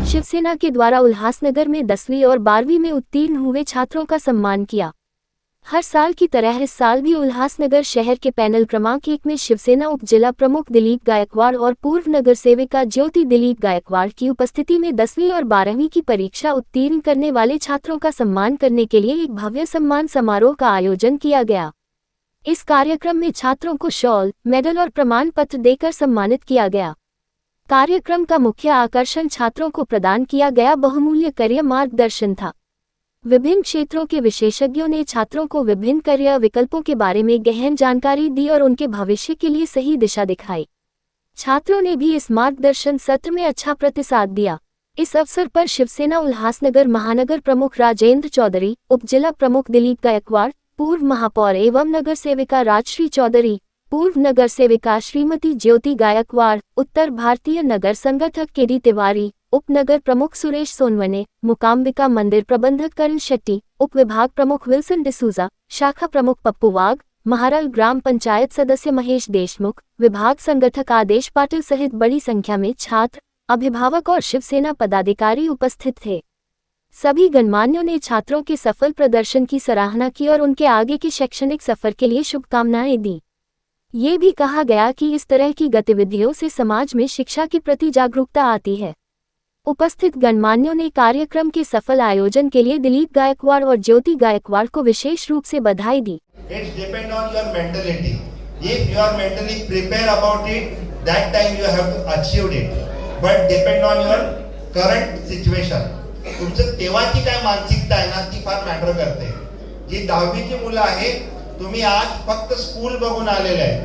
शिवसेना के द्वारा उल्लासनगर में 10वीं और 12वीं में उत्तीर्ण हुए छात्रों का सम्मान किया। हर साल की तरह इस साल भी उल्लासनगर शहर के पैनल क्रमांक 1 में शिवसेना उप जिला प्रमुख दिलीप गायकवाड़ और पूर्व नगर सेविका ज्योति दिलीप गायकवाड़ की उपस्थिति में 10वीं और 12वीं की परीक्षा उत्तीर्ण करने वाले छात्रों का सम्मान करने के लिए एक भव्य सम्मान समारोह का आयोजन किया गया। इस कार्यक्रम में छात्रों को शॉल, मेडल और प्रमाण पत्र देकर सम्मानित किया गया। कार्यक्रम का मुख्य आकर्षण छात्रों को प्रदान किया गया बहुमूल्य करियर मार्गदर्शन था। विभिन्न क्षेत्रों के विशेषज्ञों ने छात्रों को विभिन्न करियर विकल्पों के बारे में गहन जानकारी दी और उनके भविष्य के लिए सही दिशा दिखाई। छात्रों ने भी इस मार्गदर्शन सत्र में अच्छा प्रतिसाद दिया। इस अवसर पर शिवसेना उल्लासनगर महानगर प्रमुख राजेंद्र चौधरी, उप जिला प्रमुख दिलीप गायकवाड़, पूर्व महापौर एवं नगर सेविका राजश्री चौधरी, पूर्व नगर सेविका श्रीमती ज्योति गायकवाड़, उत्तर भारतीय नगर संगठक केडी तिवारी, उप नगर प्रमुख सुरेश सोनवने, मुकाम्बिका मंदिर प्रबंधक करण शेट्टी, उप विभाग प्रमुख विल्सन डिसूजा, शाखा प्रमुख पप्पू वाघ, महारल ग्राम पंचायत सदस्य महेश देशमुख, विभाग संगठक आदेश पाटिल सहित बड़ी संख्या में छात्र, अभिभावक और शिवसेना पदाधिकारी उपस्थित थे। सभी गणमान्यों ने छात्रों के सफल प्रदर्शन की सराहना की और उनके आगे के शैक्षणिक सफर के लिए शुभकामनाएं दी। ये भी कहा गया कि इस तरह की गतिविधियों से समाज में शिक्षा के प्रति जागरूकता आती है। उपस्थित गणमान्यों ने कार्यक्रम के सफल आयोजन के लिए दिलीप गायकवाड़ और ज्योति गायकवाड़ को विशेष रूप से बधाई दी। It depends on your mentality. If you are mentally prepared about it, that time you have to achieve it. But depend on your current situation. तुमचं तेव्हाची काय मानसिकता आहे ना ती फार मॅटर करते। जी 10वीची मुलं आहे तुम्ही आज फक्त स्कूल बघून आलेले आहे।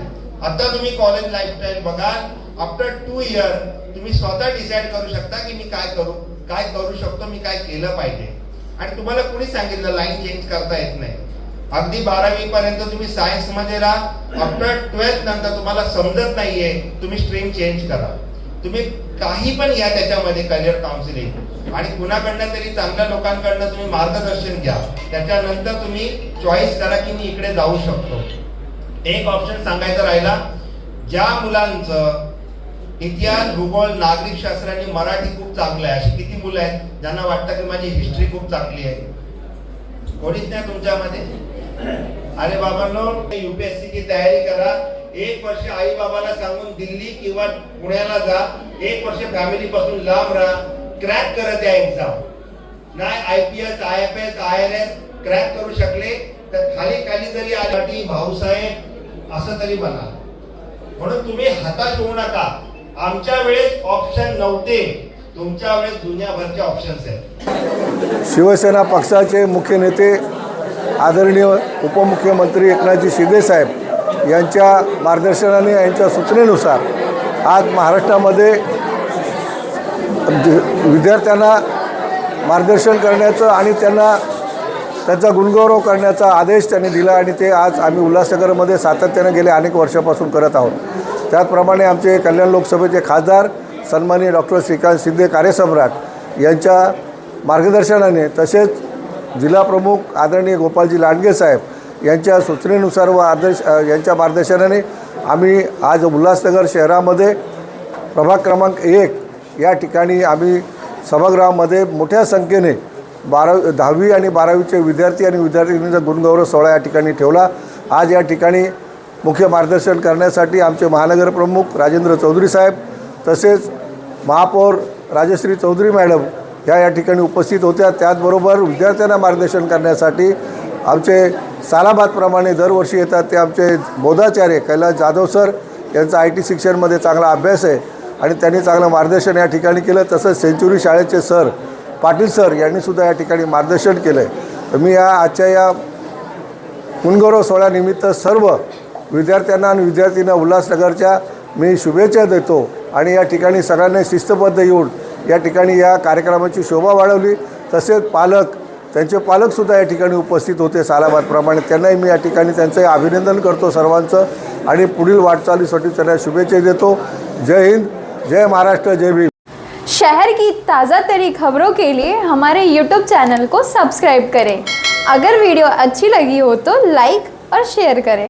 आता तुम्ही कॉलेज लाईफस्टाईल बघाल, आफ्टर 2 इयर तुम्ही स्वतः डिसाइड करू शकता की मी काय करू शकतो, मी काय केलं पाहिजे। आणि तुम्हाला कोणी सांगितलं लाईन चेंज करता येत नाही। अगदी 12वी पर्यंत तुम्ही सायन्स मध्ये राहा, आफ्टर 12th नंतर तुम्हाला समजत नाहीये तुम्ही स्ट्रीम चेंज करा। तुम्ही काही पण या त्याच्यामध्ये करियर काउन्सिलिंग आणि कुणाकडनं तरी चांगल्या लोकांकडनं तुम्ही मार्गदर्शन घ्या। त्याच्यानंतर तुम्ही चॉईस करा की मी इकडे जाऊ शकतो। एक ऑप्शन सांगायचं राहिला, ज्या मुलांचं इतिहास, भूगोल, नागरिक शास्त्र आणि मराठी खूप चांगलं आहे, अशी किती मुलं आहेत ज्यांना वाटतं की माझी हिस्ट्री खूप चांगली आहे? कोणीच नाही तुमच्यामध्ये? अरे बाबांनो, यूपीएससी की तयारी करा। 1 वर्ष आई बाबाला सांगून दिल्ली किंवा पुण्याला जा, 1 वर्ष फॅमिली पासून लांब राहा, क्रॅक करत या एक्झाम। नाही आयपीएस, आयएफएस, आयएनएस क्रॅक करू शकले तर खाली जरी आली भाऊसाहेब असं तरी बना। म्हणून तुम्ही हताश होऊ नका। आमच्या वेळेस ऑप्शन नव्हते, तुमच्या वेळेस दुनियाभरचे ऑप्शन्स आहेत। शिवसेना पक्षाचे मुख्य नेते आदरणीय उपमुख्यमंत्री एकनाथजी शिंदे साहेब यांच्या मार्गदर्शनाने, यांच्या सूचनेनुसार आज महाराष्ट्रामध्ये विद्यार्थ्यांना मार्गदर्शन करण्याचं आणि त्यांचा गुणगौरव करण्याचा आदेश त्यांनी दिला आणि ते आज आम्ही उल्हासनगरमध्ये सातत्याने गेले अनेक वर्षापासून करत आहोत। त्याचप्रमाणे आमचे कल्याण लोकसभेचे खासदार सन्माननीय डॉक्टर श्रीकांत शिंदे कार्यसम्राट यांच्या मार्गदर्शनाने, तसेच जिल्हा प्रमुख आदरणीय गोपालजी लांडगे साहेब यांच्या सूचनेनुसार व यांच्या मार्गदर्शनाने आम्ही आज उल्हासनगर शहरामध्ये प्रभाग क्रमांक 1 या ठिकाणी आम्ही सभागृहामध्ये मोठ्या संख्येने 10वी आणि 12वीचे विद्यार्थी आणि विद्यार्थिनींचा गुणगौरव सोहळा या ठिकाणी ठेवला। आज या ठिकाणी मुख्य मार्गदर्शन करण्यासाठी आमचे महानगर प्रमुख राजेंद्र चौधरी साहेब, तसेच महापौर राजश्री चौधरी मॅडम या ठिकाणी उपस्थित होत्या। त्याचबरोबर विद्यार्थ्यांना मार्गदर्शन करण्यासाठी आमचे सालाबादप्रमाणे दरवर्षी येतात ते आमचे बोधाचार्य कैलास जाधव सर, यांचा IT शिक्षणमध्ये चांगला अभ्यास आहे आणि त्यांनी चांगलं मार्गदर्शन या ठिकाणी केलं। तसंच सेंचुरी शाळेचे सर पाटील सर यांनीसुद्धा या ठिकाणी मार्गदर्शन केलं आहे। तर मी आजच्या या गुणगौरव सोहळ्यानिमित्त सर्व विद्यार्थ्यांना आणि विद्यार्थ्यांना उल्हासनगरच्या मी शुभेच्छा देतो आणि या ठिकाणी सगळ्यांनी शिस्तबद्ध येऊन या ठिकाणी या कार्यक्रमाची शोभा वाढवली। तसेच त्यांचे पालकसुद्धा या ठिकाणी उपस्थित होते सालाबादप्रमाणे, त्यांनाही मी या ठिकाणी त्यांचं अभिनंदन करतो सर्वांचं आणि पुढील वाटचालीसाठी त्यांना शुभेच्छा देतो। जय हिंद, जय महाराष्ट्र, जय भीम। शहर की ताज़ा तरी खबरों के लिए हमारे YouTube चैनल को सब्सक्राइब करें। अगर वीडियो अच्छी लगी हो तो लाइक और शेयर करें।